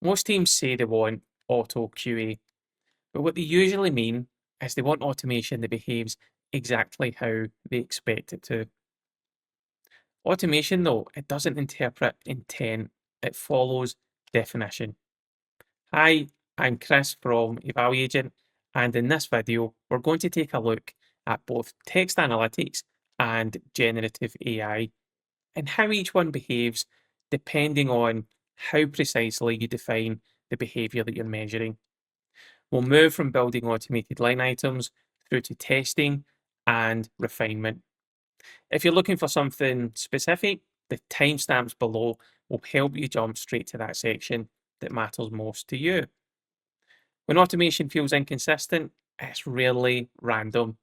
Most teams say they want auto QA, but what they usually mean is they want automation that behaves exactly how they expect it to. Automation, though, it doesn't interpret intent, it follows definition. Hi, I'm Chris from evaluagent, and in this video, we're going to take a look at both text analytics and generative AI and how each one behaves depending on how precisely you define the behavior that you're measuring. We'll move from building automated line items through to testing and refinement. If you're looking for something specific, the timestamps below will help you jump straight to that section that matters most to you. When automation feels inconsistent, it's rarely random.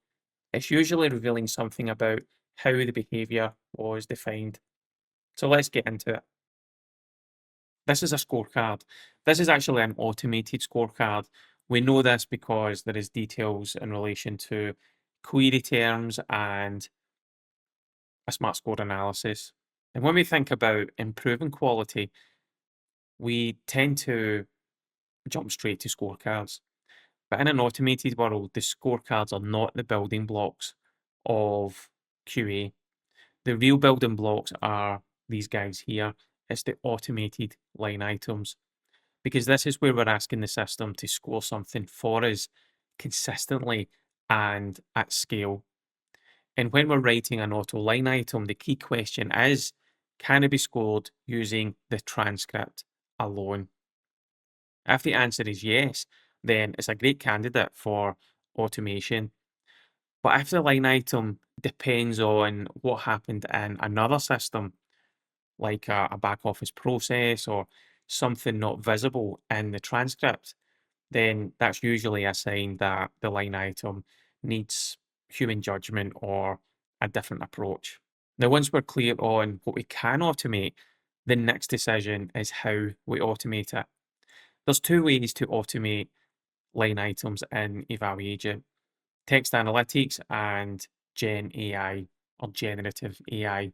It's usually revealing something about how the behavior was defined. So let's get into it. This is a scorecard. This is actually an automated scorecard. We know this because there is details in relation to query terms and a smart score analysis. And when we think about improving quality, we tend to jump straight to scorecards. But in an automated world, the scorecards are not the building blocks of QA. The real building blocks are these guys here. It's the automated line items, because this is where we're asking the system to score something for us consistently and at scale. And when we're writing an auto line item, the key question is, can it be scored using the transcript alone? If the answer is yes, then it's a great candidate for automation. But if the line item depends on what happened in another system, like a back office process or something not visible in the transcript, then that's usually a sign that the line item needs human judgment or a different approach. Now, once we're clear on what we can automate, the next decision is how we automate it. There's two ways to automate line items in evaluagent: text analytics and Gen AI or generative AI.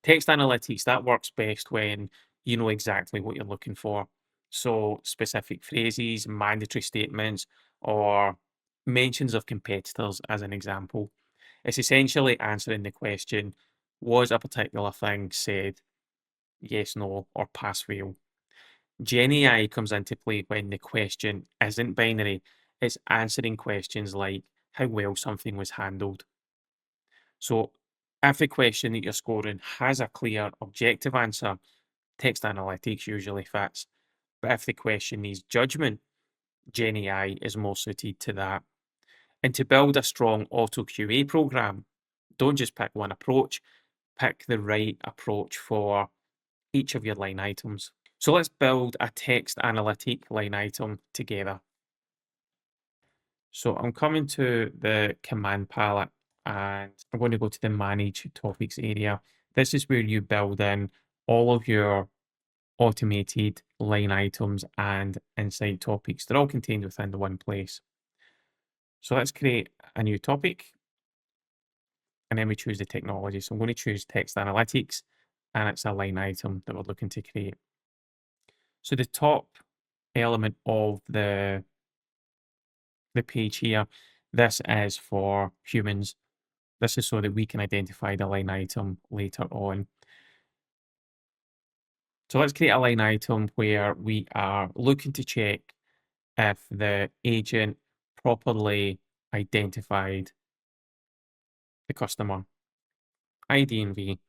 Text analytics, that works best when you know exactly what you're looking for. So specific phrases, mandatory statements, or mentions of competitors as an example. It's essentially answering the question, was a particular thing said? Yes, no, or pass fail. GenAI comes into play when the question isn't binary. It's answering questions like how well something was handled. So if the question that you're scoring has a clear objective answer, text analytics usually fits. But if the question needs judgment, GenAI is more suited to that. And to build a strong auto QA program, don't just pick one approach, pick the right approach for each of your line items. So let's build a text analytic line item together. So I'm coming to the command palette and I'm going to go to the manage topics area. This is where you build in all of your automated line items and insight topics. They're all contained within the one place. So let's create a new topic and then we choose the technology. So I'm going to choose text analytics and it's a line item that we're looking to create. So the top element of the page here, this is for humans. This is so that we can identify the line item later on. So let's create a line item where we are looking to check if the agent properly identified the customer ID and V.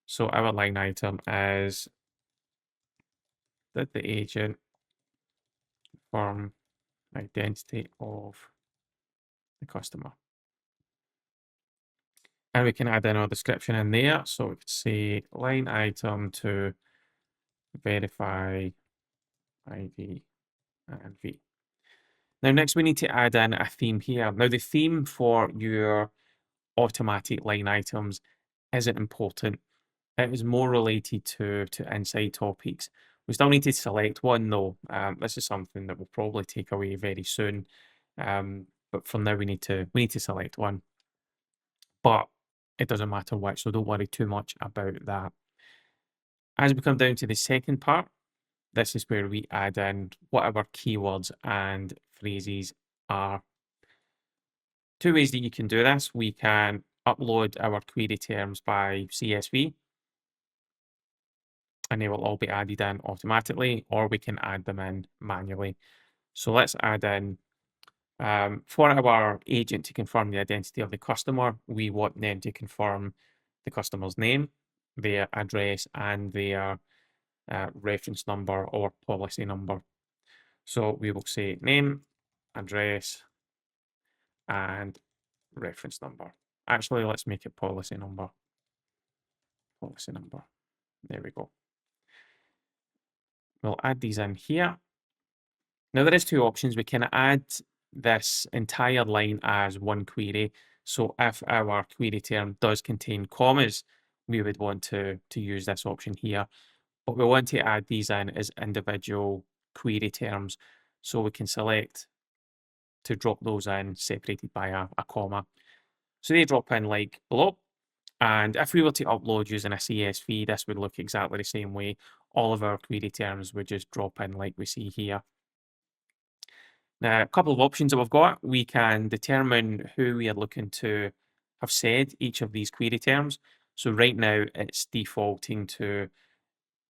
So our line item is that the agent confirm identity of the customer. And we can add in our description in there. So we could say line item to verify ID and V. Now, next we need to add in a theme here. Now, the theme for your automatic line items isn't important. It is more related to insight topics. We still need to select one though. This is something that we'll probably take away very soon. But for now, we need to select one. But it doesn't matter which, so don't worry too much about that. As we come down to the second part, this is where we add in whatever keywords and phrases are. Two ways that you can do this. We can upload our query terms by CSV, and they will all be added in automatically, or we can add them in manually. So let's add in, for our agent to confirm the identity of the customer, we want them to confirm the customer's name, their address, and their reference number or policy number. So we will say name, address, and reference number. Actually, let's make it policy number. Policy number. There we go. We'll add these in here. Now there is two options. We can add this entire line as one query. So if our query term does contain commas, we would want to use this option here. But we want to add these in as individual query terms. So we can select to drop those in separated by a comma. So they drop in like below. And if we were to upload using a CSV, this would look exactly the same way. All of our query terms would just drop in like we see here. Now, a couple of options that we've got. We can determine who we are looking to have said each of these query terms. So right now it's defaulting to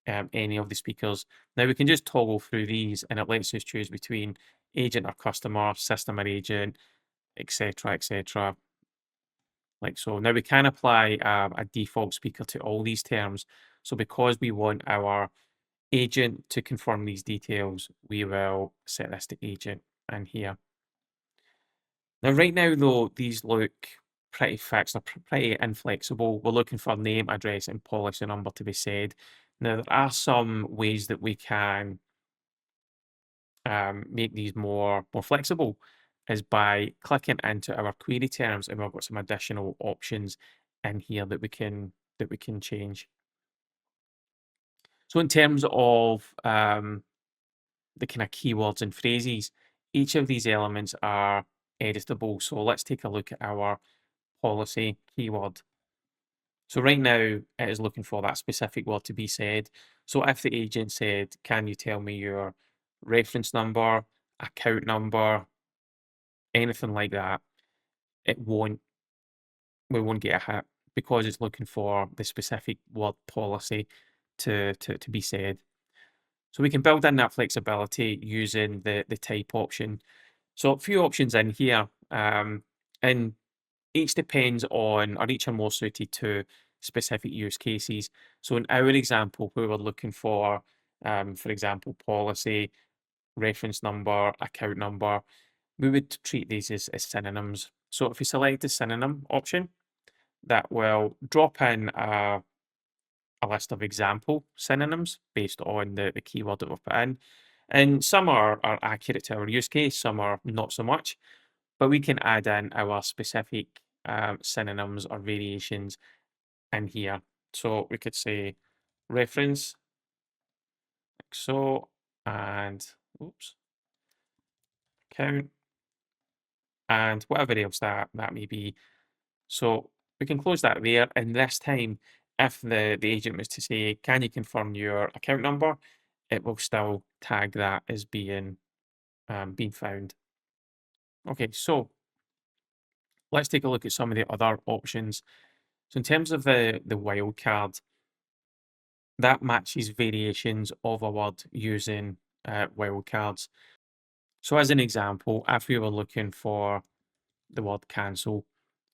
any of the speakers. Now we can just toggle through these and it lets us choose between agent or customer, system or agent, etc., etc. Like so. Now we can apply a default speaker to all these terms. So because we want our agent to confirm these details, we will set this to agent in here. Now right now though, these look pretty fixed, they're pretty inflexible. We're looking for name, address, and policy number to be said. Now there are some ways that we can make these more flexible, is by clicking into our query terms, and we've got some additional options in here that we can change. So in terms of the kind of keywords and phrases, each of these elements are editable. So let's take a look at our policy keyword. So right now it is looking for that specific word to be said. So if the agent said, can you tell me your reference number, account number, anything like that, we won't get a hit because it's looking for the specific word policy to be said. So we can build in that flexibility using the type option. So a few options in here, and each depends on, or each are more suited to specific use cases. So in our example, where we're looking for example, policy, reference number, account number, we would treat these as synonyms. So if we select the synonym option, that will drop in a list of example synonyms based on the keyword that we've put in. And some are accurate to our use case, some are not so much, but we can add in our specific synonyms or variations in here. So we could say reference, like so, and oops, count, and whatever else that may be. So we can close that there, and this time, if the agent was to say, can you confirm your account number, it will still tag that as being found. Okay, so let's take a look at some of the other options. So in terms of the wildcard, that matches variations of a word using wildcards. So as an example, if we were looking for the word cancel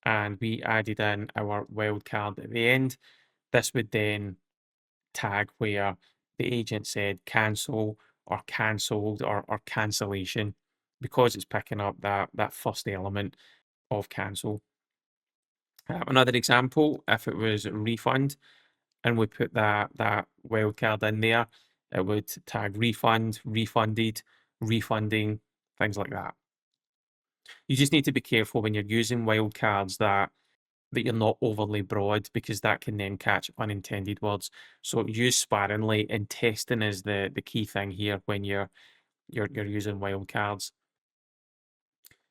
and we added in our wildcard at the end, this would then tag where the agent said cancel or cancelled or cancellation, because it's picking up that first element of cancel. Another example, if it was refund and we put that wildcard in there, it would tag refund, refunded, refunding, things like that. You just need to be careful when you're using wildcards that you're not overly broad, because that can then catch unintended words. So use sparingly, and testing is the key thing here when you're using wildcards.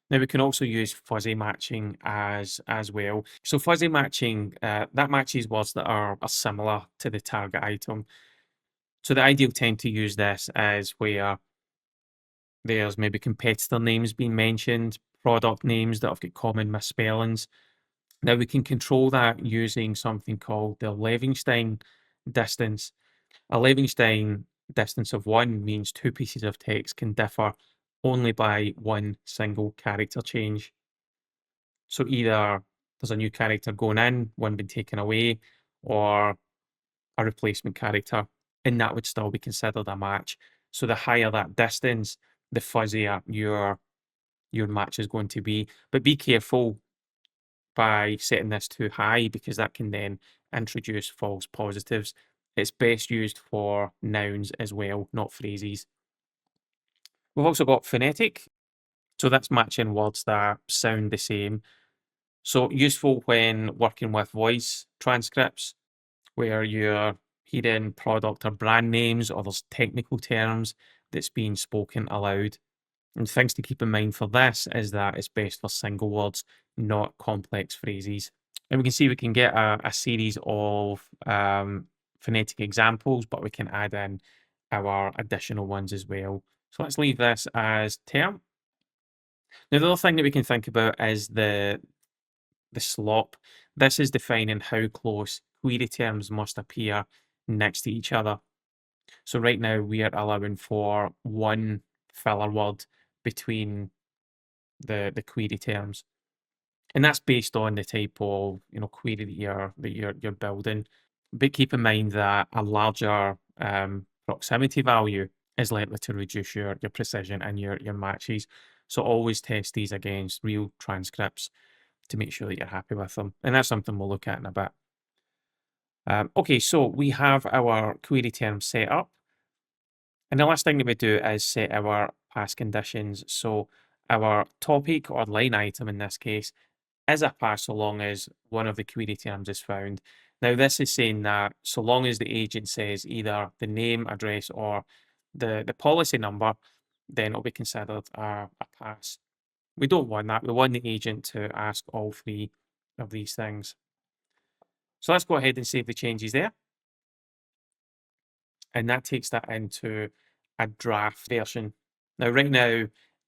Now we can also use fuzzy matching as well. So fuzzy matching, that matches words that are similar to the target item. So the ideal time to use this is where there's maybe competitor names being mentioned, product names that have got common misspellings. Now we can control that using something called the Levenstein distance. A Levenstein distance of 1 means two pieces of text can differ only by one single character change. So either there's a new character going in, one being taken away, or a replacement character, and that would still be considered a match. So the higher that distance, the fuzzier your match is going to be. But be careful by setting this too high, because that can then introduce false positives. It's best used for nouns as well, not phrases. We've also got phonetic. So that's matching words that sound the same. So useful when working with voice transcripts, where you're hearing product or brand names, or there's technical terms that's being spoken aloud. And things to keep in mind for this is that it's best for single words, not complex phrases. And we can see we can get a series of phonetic examples, but we can add in our additional ones as well. So let's leave this as term. Now, the other thing that we can think about is the slop. This is defining how close query terms must appear next to each other. So right now we are allowing for one filler word between the query terms, and that's based on the type of query that you're building. But keep in mind that a larger proximity value is likely to reduce your precision and your matches. So always test these against real transcripts to make sure that you're happy with them. And that's something we'll look at in a bit. Okay, so we have our query term set up. And the last thing that we do is set our pass conditions. So our topic or line item in this case is a pass so long as one of the query terms is found. Now this is saying that so long as the agent says either the name, address, or the policy number, then it'll be considered a pass. We don't want that. We want the agent to ask all three of these things. So let's go ahead and save the changes there. And that takes that into a draft version. Now, right now,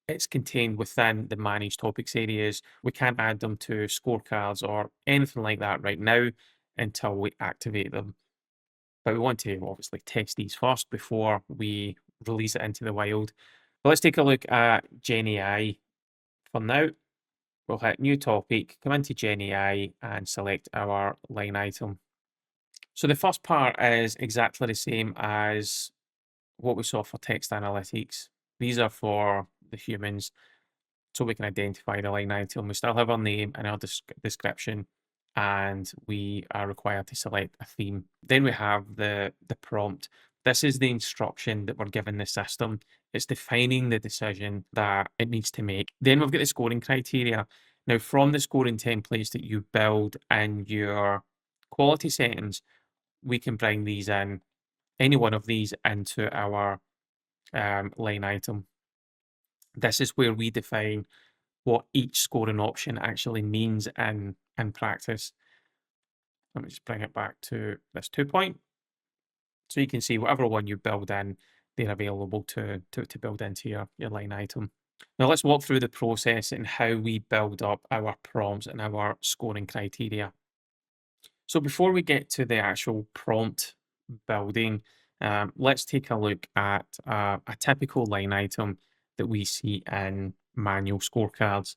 it's contained within the managed topics areas. We can't add them to scorecards or anything like that right now until we activate them. But we want to obviously test these first before we release it into the wild. But let's take a look at GenAI for now. We'll hit new topic, come into GenAI and select our line item. So the first part is exactly the same as what we saw for text analytics. These are for the humans, so we can identify the line item. We still have our name and our description, and we are required to select a theme. Then we have the prompt. This is the instruction that we're giving the system. It's defining the decision that it needs to make. Then we've got the scoring criteria. Now, from the scoring templates that you build in your quality settings, we can bring these in, any one of these, into our line item. This is where we define what each scoring option actually means in practice. Let me just bring it back to this 2-point. So you can see whatever one you build in, they're available to build into your line item. Now let's walk through the process and how we build up our prompts and our scoring criteria. So before we get to the actual prompt building, let's take a look at a typical line item that we see in manual scorecards.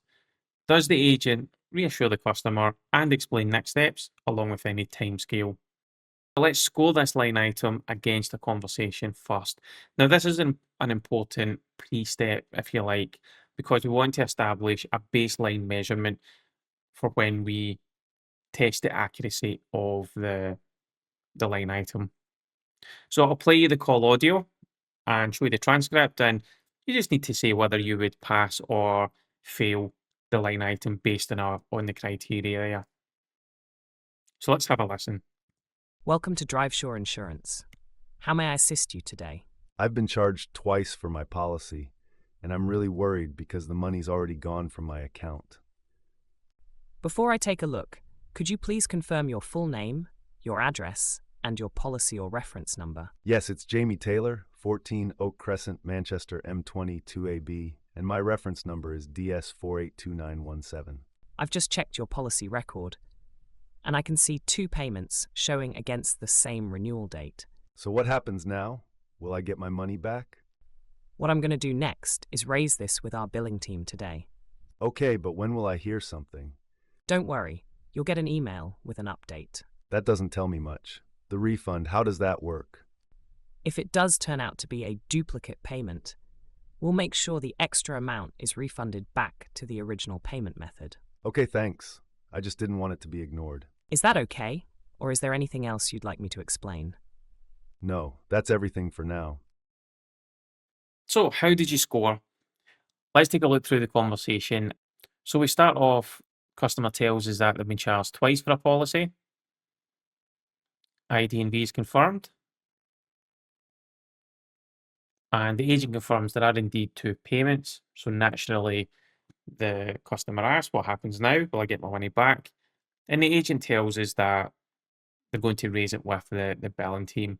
Does the agent reassure the customer and explain next steps along with any timescale? Let's score this line item against a conversation first. Now, this is an important pre-step, if you like, because we want to establish a baseline measurement for when we test the accuracy of the line item. So I'll play you the call audio and show you the transcript, and you just need to say whether you would pass or fail the line item based on the criteria. So let's have a listen. Welcome to DriveSure Insurance. How may I assist you today? I've been charged twice for my policy, and I'm really worried because the money's already gone from my account. Before I take a look, could you please confirm your full name, your address, and your policy or reference number. Yes, it's Jamie Taylor, 14 Oak Crescent, Manchester, M20 2AB, and my reference number is DS482917. I've just checked your policy record, and I can see 2 payments showing against the same renewal date. So what happens now? Will I get my money back? What I'm going to do next is raise this with our billing team today. Okay, but when will I hear something? Don't worry, you'll get an email with an update. That doesn't tell me much. The refund, how does that work? If it does turn out to be a duplicate payment, we'll make sure the extra amount is refunded back to the original payment method. Okay, thanks. I just didn't want it to be ignored. Is that okay? Or is there anything else you'd like me to explain? No, that's everything for now. So, how did you score? Let's take a look through the conversation. So, we start off, customer tells us that they've been charged twice for a policy. ID and V is confirmed. And the agent confirms there are indeed 2 payments. So, naturally, the customer asks, what happens now? Will I get my money back? And the agent tells us that they're going to raise it with the billing team.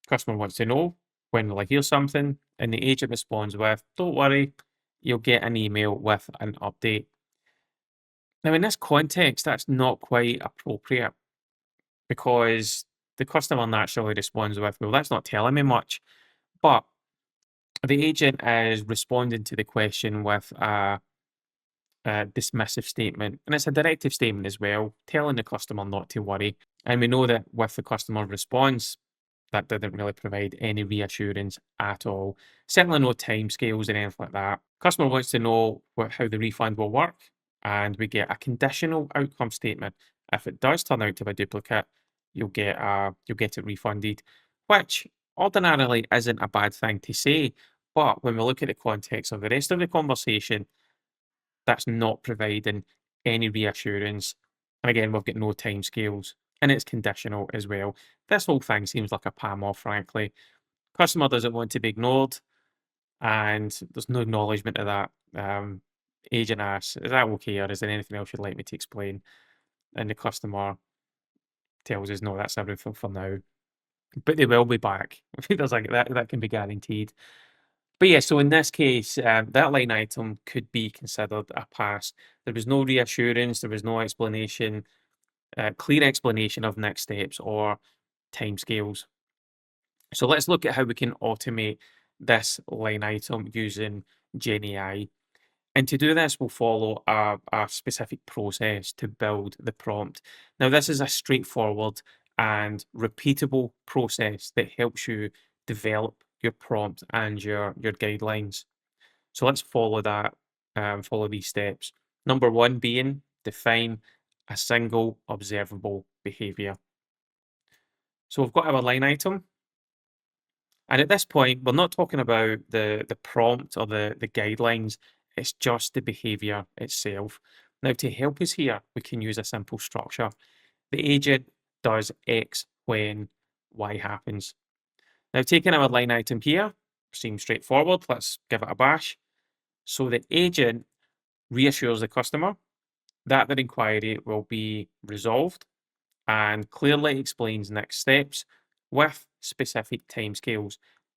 Customer wants to know, when will I hear something? And the agent responds with, don't worry, you'll get an email with an update. Now, in this context, that's not quite appropriate because the customer naturally responds with, well, that's not telling me much. But the agent is responding to the question with a dismissive statement. And it's a directive statement as well, telling the customer not to worry. And we know that with the customer response, that didn't really provide any reassurance at all. Certainly no timescales or anything like that. Customer wants to know how the refund will work, and we get a conditional outcome statement. If it does turn out to be a duplicate, you'll get it refunded, which ordinarily isn't a bad thing to say. But when we look at the context of the rest of the conversation, that's not providing any reassurance. And again, we've got no timescales, and it's conditional as well. This whole thing seems like a palm off, frankly. Customer doesn't want to be ignored, and there's no acknowledgement of that. Agent asks, is that okay, or is there anything else you'd like me to explain? And the customer tells us, no, that's everything for now. But they will be back. There's like that can be guaranteed. But yeah, so in this case, that line item could be considered a pass. There was no reassurance, there was no explanation, clear explanation of next steps or timescales. So let's look at how we can automate this line item using GenAI. And to do this, we'll follow a specific process to build the prompt. Now, this is a straightforward and repeatable process that helps you develop your prompt and your guidelines. So let's follow that, follow these steps. Number 1 being define a single observable behavior. So we've got our line item. And at this point, we're not talking about the prompt or the guidelines. It's just the behavior itself. Now, to help us here, we can use a simple structure. The agent does X when Y happens. Now, taking our line item here, seems straightforward. Let's give it a bash. So the agent reassures the customer that their inquiry will be resolved and clearly explains next steps with specific timescales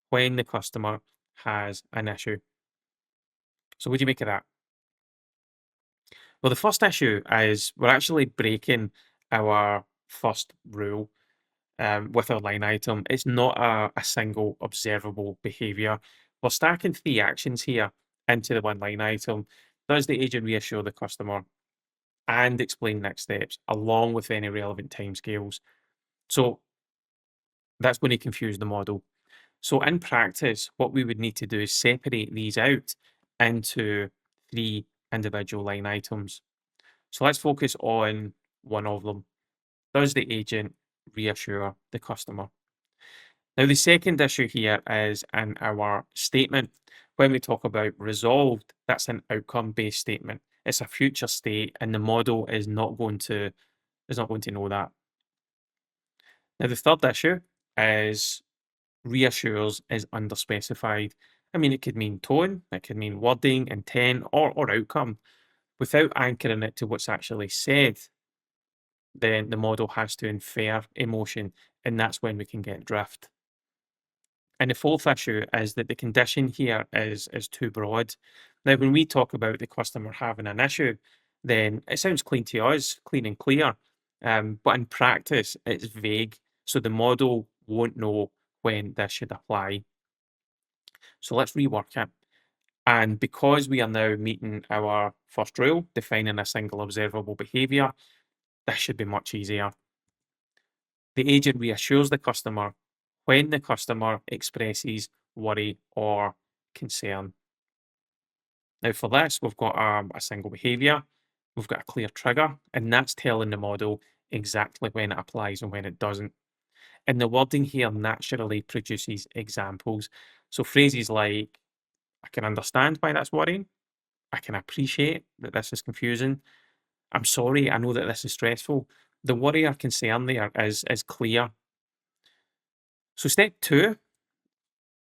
when the customer has an issue. So what do you make of that? Well, the first issue is we're actually breaking our first rule with our line item. It's not a single observable behavior. We're stacking 3 actions here into the one line item. Does the agent reassure the customer and explain next steps along with any relevant timescales? So that's going to confuse the model. So in practice, what we would need to do is separate these out into 3 individual line items. So let's focus on one of them. Does the agent reassure the customer? Now, the second issue here is in our statement. When we talk about resolved, that's an outcome-based statement. It's a future state, and the model is not going to know that. Now, the third issue is reassures is underspecified. I mean, it could mean tone, it could mean wording, intent, or outcome. Without anchoring it to what's actually said, then the model has to infer emotion, and that's when we can get drift. And the fourth issue is that the condition here is too broad. Now, when we talk about the customer having an issue, then it sounds clean to us, clean and clear. But in practice, it's vague. So the model won't know when this should apply. So let's rework it. And because we are now meeting our first rule, defining a single observable behavior, this should be much easier. The agent reassures the customer when the customer expresses worry or concern. Now, for this, we've got a single behavior, we've got a clear trigger, and that's telling the model exactly when it applies and when it doesn't. And the wording here naturally produces examples. So phrases like, I can understand why that's worrying, I can appreciate that this is confusing, I'm sorry, I know that this is stressful. The worry or concern there is clear. So step 2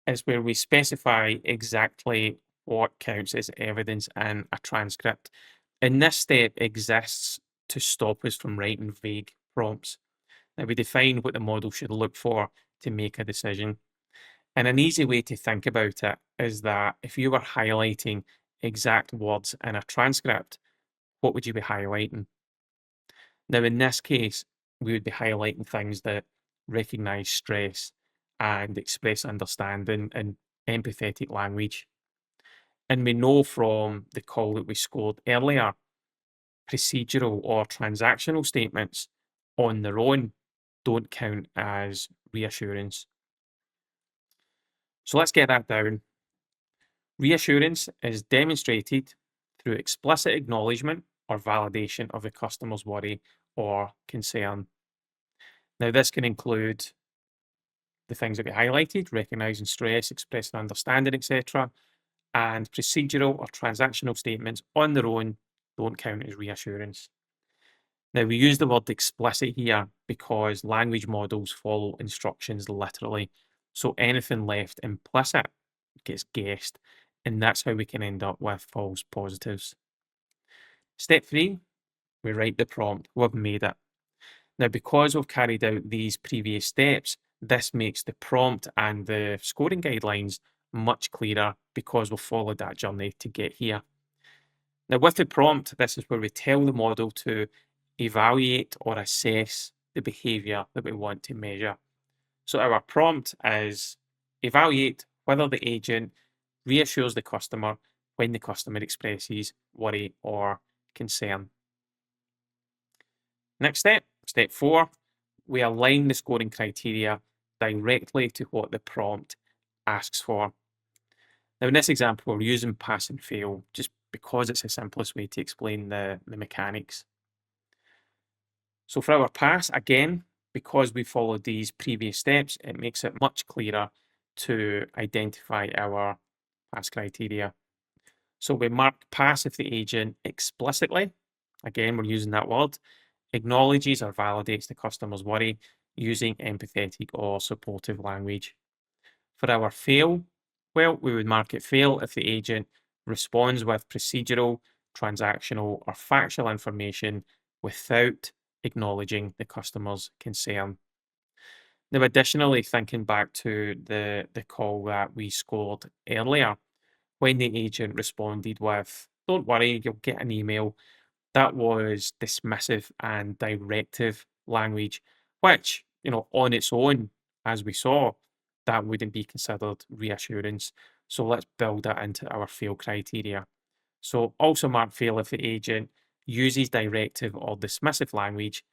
is where we specify exactly what counts as evidence in a transcript. And this step exists to stop us from writing vague prompts. Now, we define what the model should look for to make a decision. And an easy way to think about it is that if you were highlighting exact words in a transcript, what would you be highlighting? Now, in this case, we would be highlighting things that recognize stress and express understanding in empathetic language. And we know from the call that we scored earlier, procedural or transactional statements on their own don't count as reassurance. So let's get that down. Reassurance is demonstrated through explicit acknowledgement or validation of the customer's worry or concern. Now, this can include the things that we highlighted, recognizing stress, expressing understanding, etc. And procedural or transactional statements on their own don't count as reassurance. Now, we use the word explicit here because language models follow instructions literally. So anything left implicit gets guessed, and that's how we can end up with false positives. Step 3, we write the prompt. We've made it. Now, because we've carried out these previous steps, this makes the prompt and the scoring guidelines much clearer because we've followed that journey to get here. Now, with the prompt, this is where we tell the model to evaluate or assess the behavior that we want to measure. So our prompt is evaluate whether the agent reassures the customer when the customer expresses worry or concern. Next step, step 4, we align the scoring criteria directly to what the prompt asks for. Now, in this example, we're using pass and fail just because it's the simplest way to explain the mechanics. So for our pass, again, because we followed these previous steps, it makes it much clearer to identify our pass criteria. So we mark pass if the agent explicitly, again, we're using that word, acknowledges or validates the customer's worry using empathetic or supportive language. For our fail, well, we would mark it fail if the agent responds with procedural, transactional, or factual information without acknowledging the customer's concern. Now, additionally, thinking back to the call that we scored earlier, when the agent responded with, don't worry, you'll get an email, that was dismissive and directive language, which, on its own, as we saw, that wouldn't be considered reassurance. So let's build that into our fail criteria. So also mark fail if the agent uses directive or dismissive language,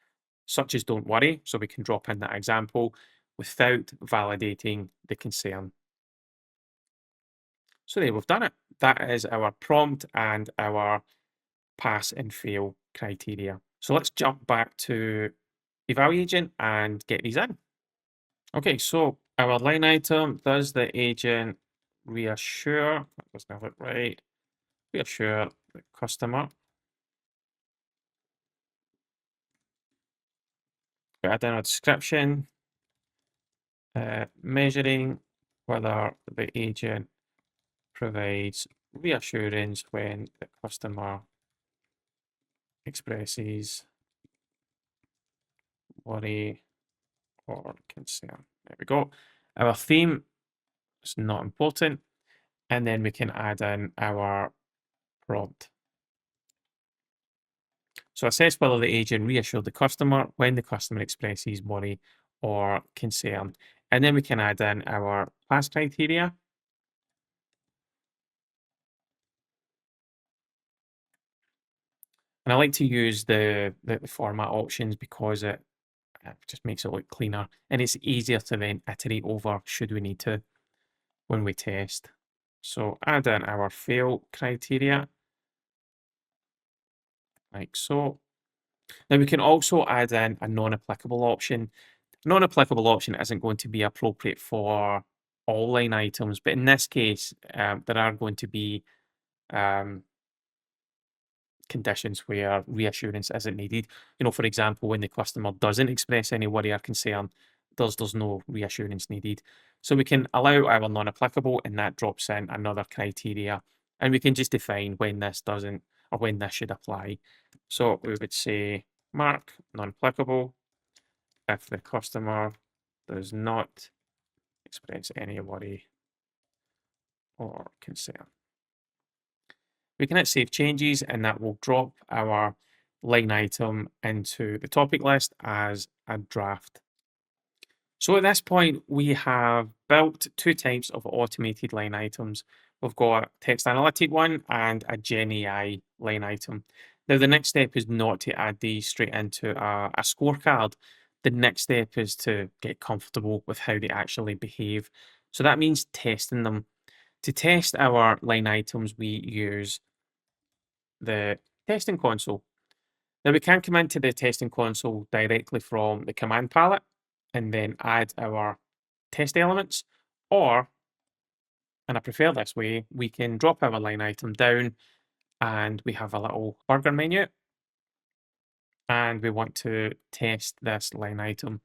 such as don't worry, so we can drop in that example, without validating the concern. So there, we've done it. That is our prompt and our pass and fail criteria. So let's jump back to evaluagent and get these in. Okay, so our line item, does the agent reassure, that doesn't have it right, reassure the customer. We add in a description, measuring whether the agent provides reassurance when the customer expresses worry or concern. There we go. Our theme is not important. And then we can add in our prompt. So assess whether the agent reassured the customer when the customer expresses worry or concern. And then we can add in our pass criteria. And I like to use the format options because it just makes it look cleaner. And it's easier to then iterate over should we need to when we test. So add in our fail criteria, like so. Now we can also add in a non-applicable option. Non-applicable option isn't going to be appropriate for all line items, but in this case, there are going to be conditions where reassurance isn't needed. For example, when the customer doesn't express any worry or concern, there's no reassurance needed. So we can allow our non-applicable, and that drops in another criteria, and we can just define when this doesn't or when this should apply. So we would say mark non-applicable if the customer does not express any worry or concern. We can hit save changes, and that will drop our line item into the topic list as a draft. So at this point, we have built two types of automated line items. We've got a text analytic one and a GenAI line item. Now, the next step is not to add these straight into a scorecard. The next step is to get comfortable with how they actually behave. So that means testing them. To test our line items, we use the testing console. Now we can come into the testing console directly from the command palette and then add our test elements, or, and I prefer this way, we can drop our line item down and we have a little burger menu and we want to test this line item.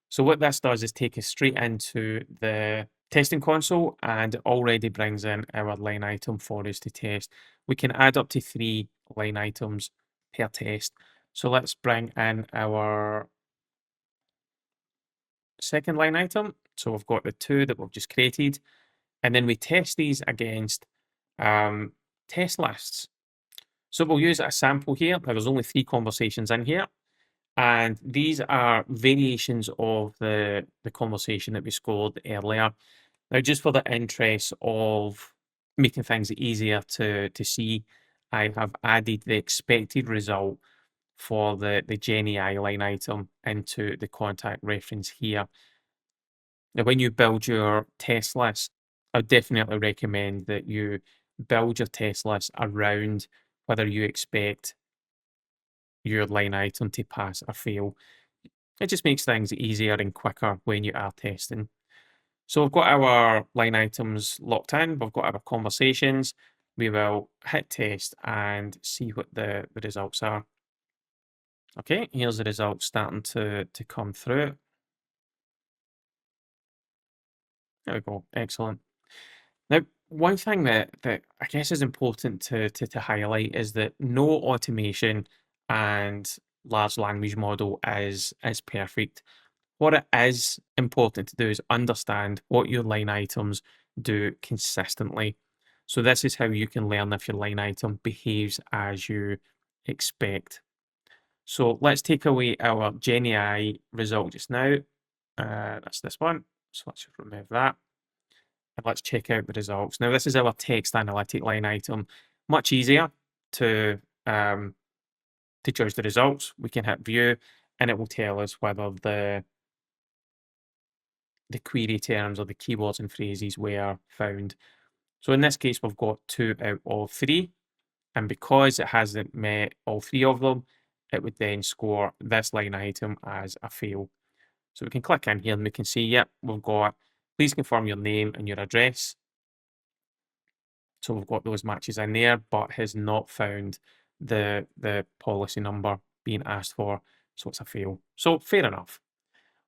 So what this does is take us straight into the testing console, and it already brings in our line item for us to test. We can add up to 3 line items per test. So let's bring in our second line item. So we've got the 2 that we've just created, and then we test these against test lists. So we'll use a sample here. Now there's only 3 conversations in here, and these are variations of the conversation that we scored earlier. Now, just for the interest of making things easier to see, I have added the expected result for the GenAI line item into the contact reference here. Now, when you build your test list, I would definitely recommend that you build your test list around whether you expect your line item to pass or fail. It just makes things easier and quicker when you are testing. So we've got our line items locked in, we've got our conversations. We will hit test and see what the results are. Okay, here's the results starting to come through. There we go, excellent. Now, one thing that I guess is important to highlight is that no automation and large language model is perfect. What it is important to do is understand what your line items do consistently. So this is how you can learn if your line item behaves as you expect. So let's take away our GenAI result just now. That's this one. So let's just remove that. And let's check out the results. Now, this is our text analytic line item. Much easier to judge the results. We can hit view, and it will tell us whether the query terms or the keywords and phrases were found. So in this case, we've got 2 out of 3. And because it hasn't met all 3 of them, it would then score this line item as a fail. So we can click in here and we can see, yep, we've got, please confirm your name and your address. So we've got those matches in there, but has not found the policy number being asked for. So it's a fail. So fair enough.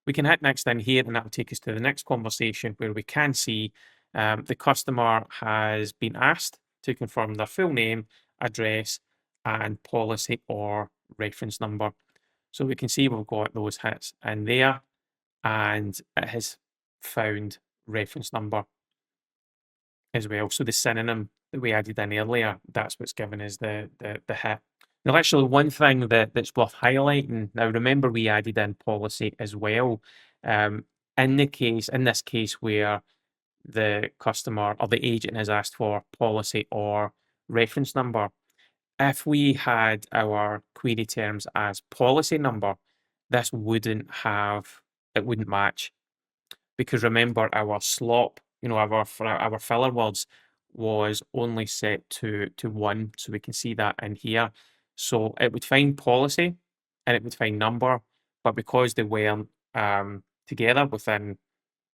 We can hit next in here, and that will take us to the next conversation where we can see the customer has been asked to confirm their full name, address, and policy or reference number. So we can see we've got those hits in there, and it has found reference number as well. So the synonym that we added in earlier, that's what's given us the hit. Now, actually, one thing that's worth highlighting, now remember we added in policy as well. In this case where the customer or the agent has asked for policy or reference number, if we had our query terms as policy number, this wouldn't match, because remember our slop, our filler words was only set to 1, so we can see that in here. So it would find policy and it would find number, but because they weren't together within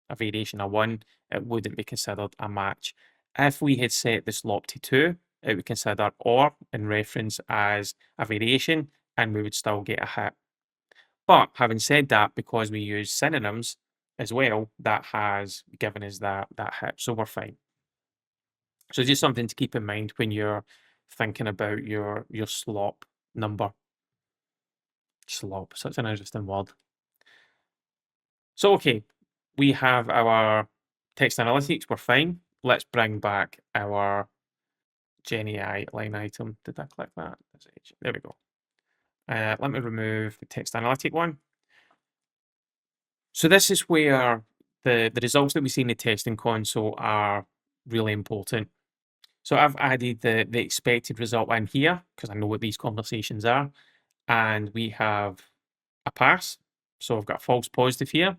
a variation of 1, it wouldn't be considered a match. If we had set the slop to 2, it would consider or in reference as a variation, and we would still get a hit. But having said that, because we use synonyms as well, that has given us that hit, so we're fine. So just something to keep in mind when you're thinking about your slop number. Slop, such an interesting word. So okay, we have our text analytics, we're fine. Let's bring back our GenAI line item. Did I click that? There we go. Let me remove the text analytic one. So this is where the results that we see in the testing console are really important. So I've added the expected result in here because I know what these conversations are. And we have a pass. So I've got a false positive here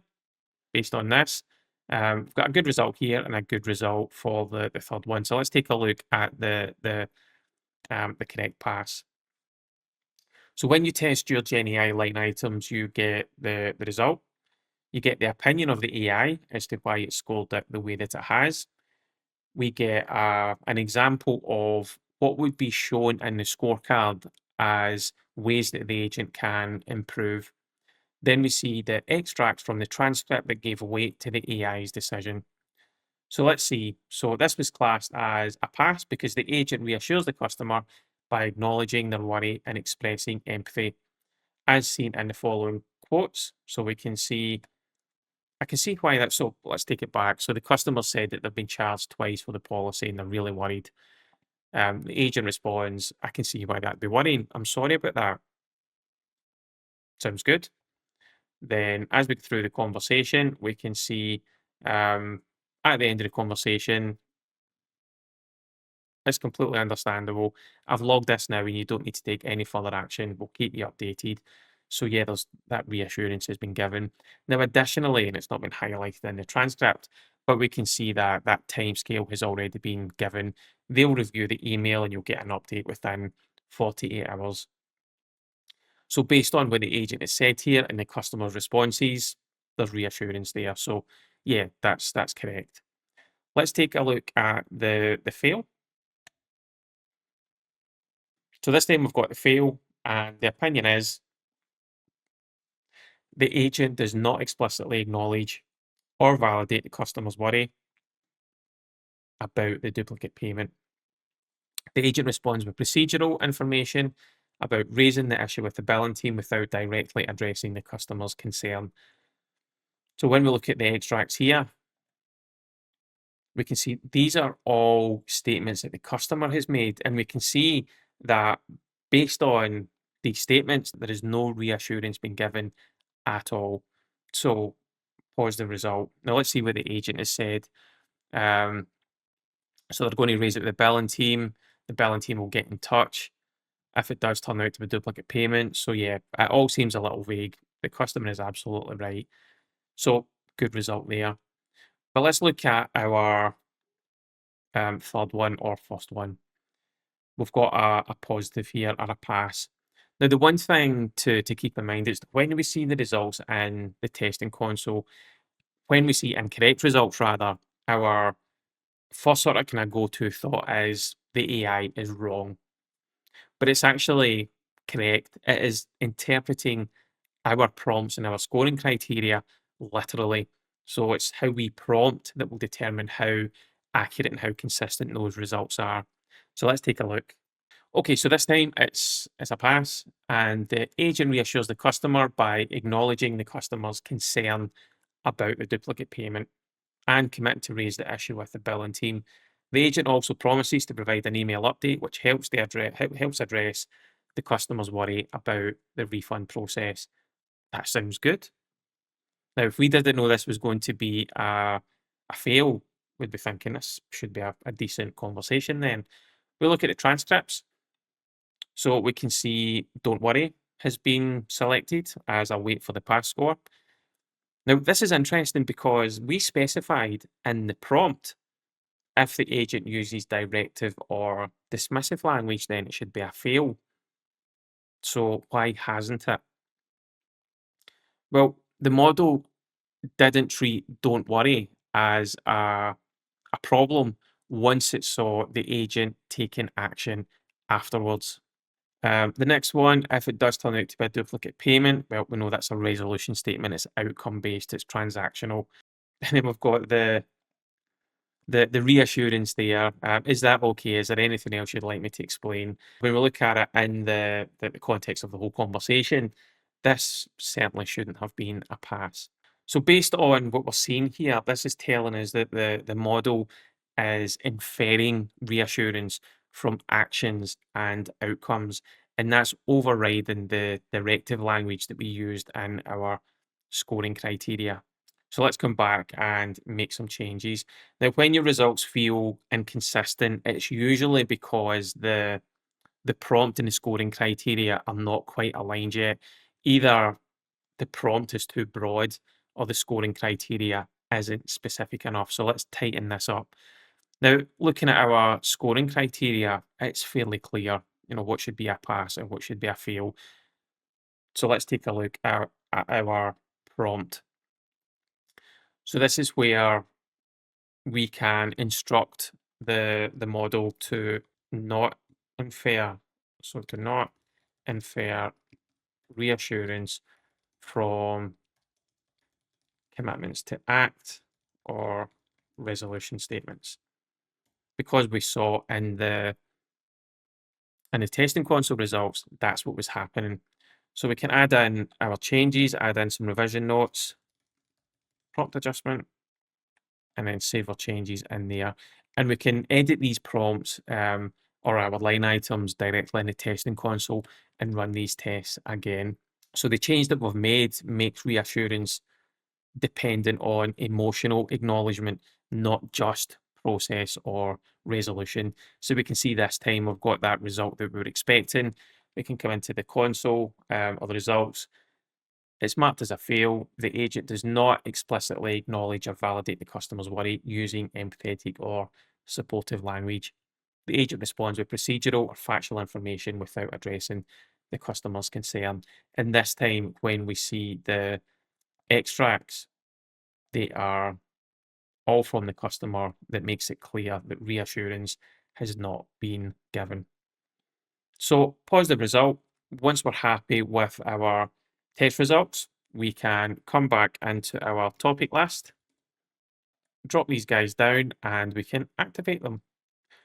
based on this. We've got a good result here and a good result for the third one. So let's take a look at the correct pass. So when you test your GenAI line items, you get the result. You get the opinion of the AI as to why it scored it the way that it has. We get an example of what would be shown in the scorecard as ways that the agent can improve. Then we see the extracts from the transcript that gave weight to the AI's decision. So let's see. So this was classed as a pass because the agent reassures the customer by acknowledging their worry and expressing empathy, as seen in the following quotes. So we can see, I can see why that's so. Let's take it back. So the customer said that they've been charged twice for the policy and they're really worried. The agent responds, I can see why that'd be worrying. I'm sorry about that. Sounds good. Then as we go through the conversation, we can see at the end of the conversation, it's completely understandable. I've logged this now and you don't need to take any further action. We'll keep you updated. So yeah, there's that reassurance has been given. Now, additionally, and it's not been highlighted in the transcript, but we can see that that timescale has already been given. They'll review the email and you'll get an update within 48 hours. So based on what the agent has said here and the customer's responses, there's reassurance there. So yeah, that's correct. Let's take a look at the fail. So this time we've got the fail, and the opinion is the agent does not explicitly acknowledge or validate the customer's worry about the duplicate payment. The agent responds with procedural information about raising the issue with the billing team without directly addressing the customer's concern. So when we look at the extracts here, we can see these are all statements that the customer has made, and we can see that based on these statements, there is no reassurance being given at all. So positive result. Now let's see what the agent has said. So they're going to raise it with the billing team. The billing team will get in touch if it does turn out to be duplicate payment. So yeah, it all seems a little vague. The customer is absolutely right. So good result there. But let's look at our third one or first one. We've got a positive here or a pass. Now, the one thing to keep in mind is when we see the results in the testing console, when we see incorrect results rather, our first sort of kind of go-to thought is the AI is wrong. But it's actually correct. It is interpreting our prompts and our scoring criteria literally. So it's how we prompt that will determine how accurate and how consistent those results are. So let's take a look. Okay, so this time it's a pass, and the agent reassures the customer by acknowledging the customer's concern about the duplicate payment and committing to raise the issue with the billing team. The agent also promises to provide an email update, which helps address the customer's worry about the refund process. That sounds good. Now, if we didn't know this was going to be a fail, we'd be thinking this should be a decent conversation then. We look at the transcripts. So we can see don't worry has been selected as a wait for the pass score. Now, this is interesting because we specified in the prompt if the agent uses directive or dismissive language, then it should be a fail. So why hasn't it? Well, the model didn't treat don't worry as a problem once it saw the agent taking action afterwards. The next one, if it does turn out to be a duplicate payment, well, we know that's a resolution statement. It's outcome based. It's transactional. And then we've got the reassurance there. Is that okay? Is there anything else you'd like me to explain? When we look at it in the context of the whole conversation, this certainly shouldn't have been a pass. So based on what we're seeing here, this is telling us that the model is inferring reassurance from actions and outcomes, and that's overriding the directive language that we used in our scoring criteria. So let's come back and make some changes. Now, when your results feel inconsistent, it's usually because the prompt and the scoring criteria are not quite aligned yet. Either the prompt is too broad or the scoring criteria isn't specific enough. So let's tighten this up. Now, looking at our scoring criteria, it's fairly clear, what should be a pass and what should be a fail. So let's take a look at our prompt. So this is where we can instruct the model to not infer, so to not infer reassurance from commitments to act or resolution statements. Because we saw in the testing console results, that's what was happening. So we can add in our changes, add in some revision notes, prompt adjustment, and then save our changes in there. And we can edit these prompts or our line items directly in the testing console and run these tests again. So the change that we've made makes reassurance dependent on emotional acknowledgement, not just process or resolution. So we can see this time we've got that result that we were expecting. We can come into the console or the results. It's marked as a fail. The agent does not explicitly acknowledge or validate the customer's worry using empathetic or supportive language. The agent responds with procedural or factual information without addressing the customer's concern. And this time, when we see the extracts, they are all from the customer. That makes it clear that reassurance has not been given. So positive result. Once we're happy with our test results, we can come back into our topic list, drop these guys down, and we can activate them.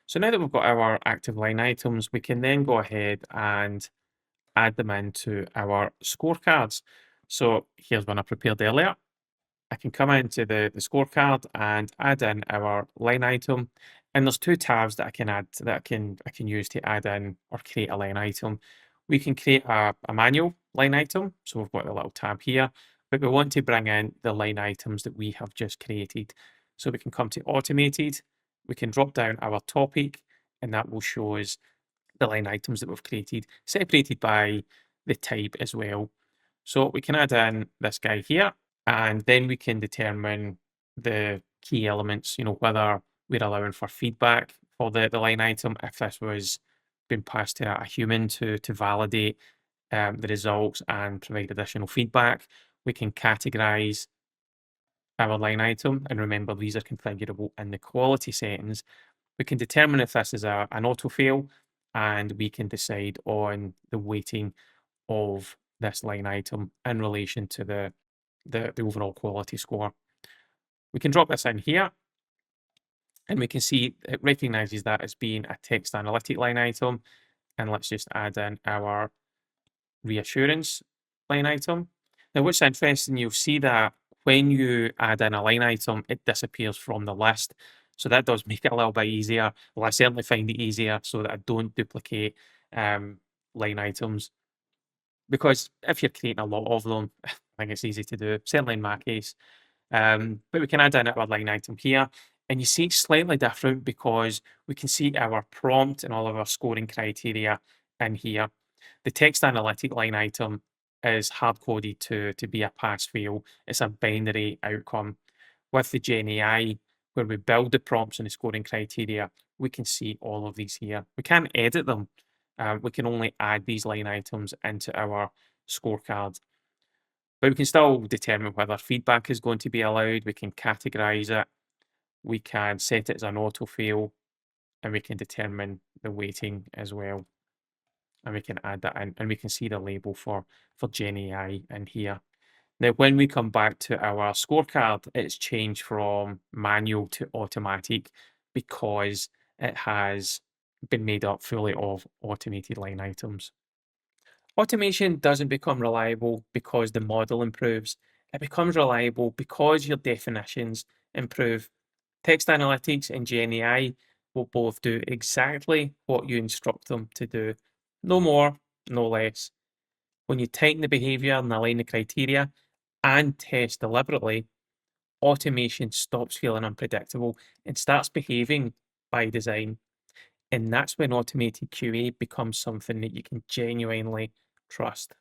So now that we've got our active line items, we can then go ahead and add them into our scorecards. So here's one I prepared earlier. I can come into the scorecard and add in our line item. And there's two tabs that I can add that I can use to add in or create a line item. We can create a manual line item. So we've got the little tab here, but we want to bring in the line items that we have just created. So we can come to automated. We can drop down our topic, and that will show us the line items that we've created, separated by the type as well. So we can add in this guy here, and then we can determine the key elements, whether we're allowing for feedback for the line item, if this was being passed to a human to validate the results and provide additional feedback. We can categorize our line item, and remember these are configurable in the quality settings. We can determine if this is an auto fail, and we can decide on the weighting of this line item in relation to the overall quality score. We can drop this in here, and we can see it recognizes that as being a text analytic line item. and let's just add in our reassurance line item. Now, what's interesting, you'll see that when you add in a line item, it disappears from the list. So that does make it a little bit easier. Well, I certainly find it easier so that I don't duplicate line items. Because if you're creating a lot of them, I think it's easy to do, certainly in my case. But we can add in our line item here. And you see it's slightly different because we can see our prompt and all of our scoring criteria in here. The text analytic line item is hard-coded to be a pass-fail. It's a binary outcome. With the GenAI, where we build the prompts and the scoring criteria, we can see all of these here. We can't edit them. We can only add these line items into our scorecard. But we can still determine whether feedback is going to be allowed. We can categorize it. We can set it as an auto-fail, and we can determine the weighting as well. And we can add that in, and we can see the label for GenAI in here. Now, when we come back to our scorecard, it's changed from manual to automatic because it has been made up fully of automated line items. Automation doesn't become reliable because the model improves. It becomes reliable because your definitions improve. Text analytics and GenAI will both do exactly what you instruct them to do. No more, no less. When you tighten the behavior and align the criteria and test deliberately, automation stops feeling unpredictable and starts behaving by design. And that's when automated QA becomes something that you can genuinely trust.